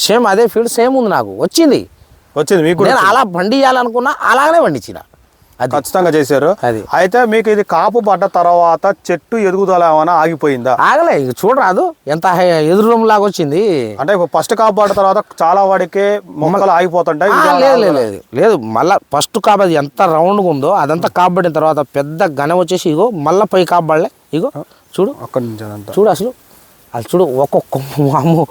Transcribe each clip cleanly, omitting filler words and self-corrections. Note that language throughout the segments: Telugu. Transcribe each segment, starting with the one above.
సేమ్ అదే ఫీల్డ్ సేమ్ ఉంది నాకు వచ్చింది మీకు నేను అలా పండియాలనుకున్నా అలాగనే పండించిన ఖచ్చితంగా చేశారు. అయితే మీకు ఇది కాపు పడ్డ తర్వాత చెట్టు ఎదుగుదల ఏమైనా ఆగిపోయిందా? ఆగలే, ఇక చూడరాదు ఎంత ఎదురు రూమ్ లాగా వచ్చింది. అంటే ఫస్ట్ కాపు పడ్డ తర్వాత చాలా వాడికి మొక్కలు ఆగిపోతుంటాయి. లేదు మళ్ళీ ఫస్ట్ కాపు అది ఎంత రౌండ్గా ఉందో అదంతా కాపు పడిన తర్వాత పెద్ద గన వచ్చేసి ఇగో మళ్ళీ పై కాపు పడలే. ఇగో చూడు అక్కడి నుంచి చూడు అసలు చూడు ఒక్కొక్క అమ్ము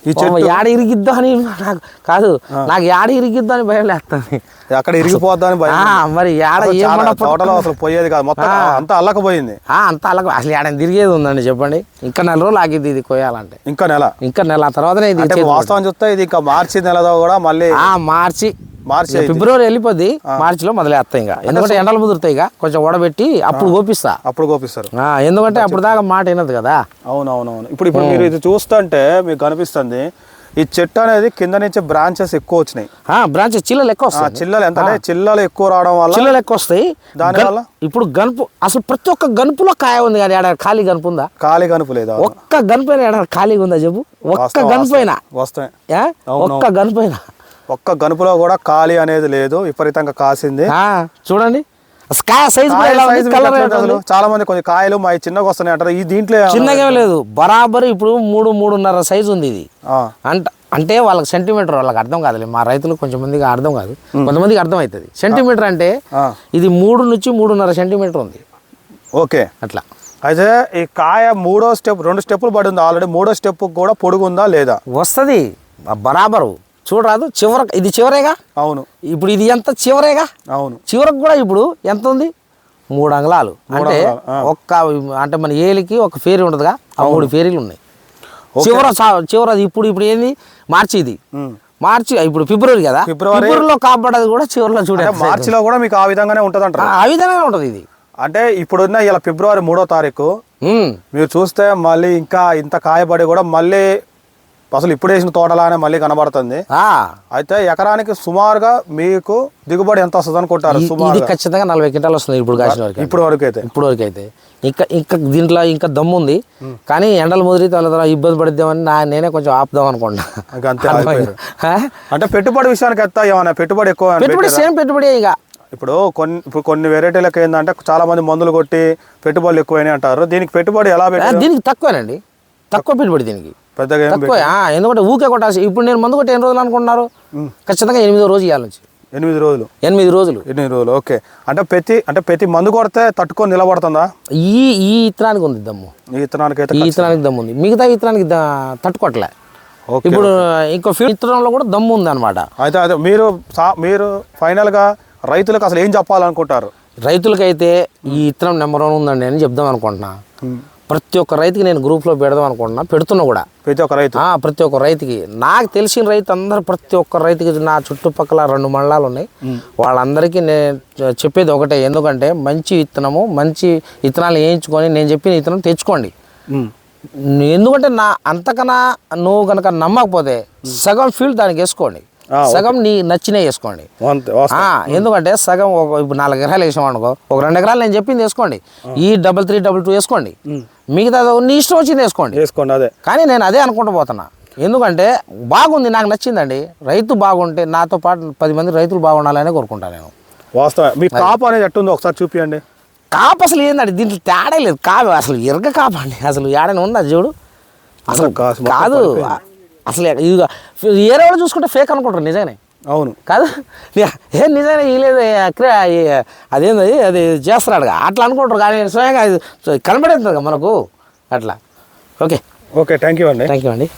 ఈ చెట్టు యాడ ఇరిగిద్దా అని నాకు కాదు, నాకు యాడ ఇరిగిద్దా అని భయం లేస్తుంది. అక్కడ ఇరిగిపోద్దా అని భయం. మరి యాడ తోటలో అసలు పోయేది కాదు, మొత్తం అంతా అల్లకపోయింది. అంతా అల్లక అసలు యాడ తిరిగేది ఉందండి చెప్పండి. ఇంకా 4 రోజులు ఆగిద్ది ఇది కొయ్యాలంటే. ఇంకా నెల తర్వాతనే ఇది వాస్తవం చూస్తే ఇది ఇంకా మార్చి నెలలో కూడా మళ్ళీ మార్చి ఫిబ్రవరి వెళ్ళిపోద్ది, మార్చిలో మొదలెస్తాయి. ఇంకా ఎందుకంటే ఎండలు ముదురుతాయి, ఇక కొంచెం ఓడబెట్టి అప్పుడు కోపిస్తారు. ఎందుకంటే అప్పుడు దాకా మాట వినదు కదా. అవునవునవును. ఇప్పుడు మీరు ఇది చూస్తుంటే మీకు కనిపిస్తుంది ఈ చెట్టు అనేది కింద నుంచి బ్రాంచెస్ ఎక్కువ వచ్చినాయి. బ్రాంచెస్ చిల్లలు ఎక్కువ వస్తాయి. చిల్లలు ఎంత చిల్లలు ఎక్కువ రావడం వల్ల చిల్లలు ఎక్కువ వస్తాయి. దానివల్ల ఇప్పుడు గనుపు అసలు ప్రతి ఒక్క గనుపులో కాయ ఉంది కానీ ఏడాది ఖాళీ గనుపు ఉందా? ఖాళీ గనుపు లేదా? ఒక్క గనుపైన ఏడాది ఖాళీగా ఉందా చెప్పు? ఒక్క గనుపైన వస్తాయి. ఒక్క గనుపైన ఒక్క గనుపులో కూడా ఖాళీ అనేది లేదు, విపరీతంగా కాసింది. చూడండి చాలా మంది కొంచెం కాయలు మా చిన్నగా వస్తున్నాయి అంటారు. ఈ దీంట్లో చిన్నగా లేదు, బరాబర్ ఇప్పుడు 3-3.5 సైజు ఉంది ఇది. అంటే వాళ్ళకి సెంటీమీటర్ వాళ్ళకి అర్థం కాదులే, మా రైతులు కొంచెం మందికి అర్థం కాదు, కొంతమందికి అర్థం అవుతుంది. సెంటీమీటర్ అంటే ఇది 3 నుంచి 3.5 సెంటీమీటర్ ఉంది. ఓకే, అట్లా. అయితే ఈ కాయ 3వ స్టెప్ 2 స్టెప్పులు పడింది ఆల్రెడీ. 3వ స్టెప్ కూడా పొడుగుందా లేదా? వస్తుంది బరాబరు. చూడరాదు ఇది చివరేగా. అవును, ఇప్పుడు ఇది ఎంత చివరేగా. అవును, చివరకు కూడా ఇప్పుడు ఎంత ఉంది? 3 అంగుళాలు. అంటే మన ఏలికి ఒక ఫేరీ ఉంటుందిగా, ఆ 3 ఫేరీలు ఉన్నాయి చివర. ఇప్పుడు ఏంది మార్చి, ఇది మార్చి, ఇప్పుడు ఫిబ్రవరి కదా, ఫిబ్రవరిలో కాబట్టది కూడా చివరిలో చూడండి. మార్చిలో కూడా మీకు ఆ విధంగానే ఉంటుంది అంటారు? ఆ విధంగానే ఉంటుంది ఇది. అంటే ఇప్పుడున్న ఇలా ఫిబ్రవరి 3వ తారీఖు మీరు చూస్తే మళ్ళీ ఇంకా ఇంత కాయబడి కూడా మళ్ళీ అసలు ఇప్పుడు వేసిన తోటలానే మళ్ళీ కనబడుతుంది. అయితే ఎకరానికి సుమారుగా మీకు దిగుబడి ఎంత వస్తుంది అనుకుంటారు? ఇది ఖచ్చితంగా 40 క్వింటాలు వస్తుంది ఇప్పుడు కాసిన వరకు. ఇప్పుడు వరకు అయితే ఇంకా దీంట్లో ఇంకా దమ్ము ఉంది, కానీ ఎండలు ముదిరి తర్వాత ఇబ్బంది పడిద్దామని నేనే కొంచెం ఆపుదాం అనుకుంటా. అంటే పెట్టుబడి విషయానికి ఎత్తా ఏమన్నా పెట్టుబడి ఎక్కువ? సేమ్ పెట్టుబడి. ఇక ఇప్పుడు కొన్ని వెరైటీలకు ఏంటంటే చాలా మంది మందులు కొట్టి పెట్టుబడులు ఎక్కువైనా అంటారు. దీనికి పెట్టుబడి ఎలా పెట్టారు? దీనికి తక్కువేనండి, తక్కువ పెట్టుబడి దీనికి తక్కువ. ఎందుకంటే ఊకే కొట్టాల్సి. ఇప్పుడు నేను మందు కొట్టి 8 రోజులు అనుకుంటున్నారు, ఖచ్చితంగా 8వ రోజు ఇవ్వాలి నుంచి. 8 రోజులు. ఓకే. అంటే ప్రతి మందు కొడితే తట్టుకొని నిలబడుతుందా? ఈ ఇత్తనానికి ఉంది దమ్ము. ఈ ఇత్తనానికి దమ్ము ఉంది, మిగతా ఇత్తనానికి తట్టుకోవట్లే. ఇప్పుడు ఇంకో ఇత్తనంలో కూడా దమ్ము ఉంది అనమాట. అయితే మీరు ఫైనల్ గా రైతులకు అసలు ఏం చెప్పాలనుకుంటారు? రైతులకైతే ఈ ఇత్తనం నెంబర్ 1 ఉందండి అని చెప్దాం అనుకుంటున్నా. ప్రతి ఒక్క రైతుకి నేను గ్రూప్లో పెడదాం అనుకుంటున్నా, పెడుతున్నా కూడా. ప్రతి ఒక్క రైతుకి నాకు తెలిసిన రైతు అందరు, ప్రతి ఒక్క రైతుకి నా చుట్టుపక్కల 2 మండలాలు ఉన్నాయి, వాళ్ళందరికీ నేను చెప్పేది ఒకటే. ఎందుకంటే మంచి విత్తనాలు వేయించుకొని నేను చెప్పిన విత్తనం తెచ్చుకోండి. ఎందుకంటే అంతకన్నా నువ్వు కనుక నమ్మకపోతే సగం ఫీల్డ్ దానికి వేసుకోండి, సగం నీ నచ్చినే వేసుకోండి. ఎందుకంటే సగం ఇప్పుడు 4 ఎకరాలు వేసాం అనుకో, ఒక 2 ఎకరాలు నేను చెప్పింది వేసుకోండి, ఈ 3322 వేసుకోండి, మిగతా నీ ఇష్టం వచ్చింది వేసుకోండి. అదే కానీ నేను అదే అనుకుంటూ పోతున్నా. ఎందుకంటే బాగుంది, నాకు నచ్చిందండి. రైతు బాగుంటే నాతో పాటు 10 మంది రైతులు బాగుండాలని కోరుకుంటాను నేను. వాస్తవం. మీ కాపు అనేది ఎట్టుందో ఒకసారి చూపియండి. కాపు అసలు ఏందండి, దీంట్లో తేడా లేదు. కాపు అసలు ఎర్ర కాపు అండి, అసలు ఏడైనా ఉందా చూడు. అసలు కాదు, అసలు ఇది ఏరే వాళ్ళు చూసుకుంటే ఫేక్ అనుకుంటారు, నిజంగానే. అవును కాదు, నిజంగానే ఇలేదు అదేంది అది చేస్తున్నాడు అట్లా అనుకుంటారు, కానీ స్వయంగా కనబడేస్తుంది మనకు అట్లా. ఓకే, థ్యాంక్ యూ అండి.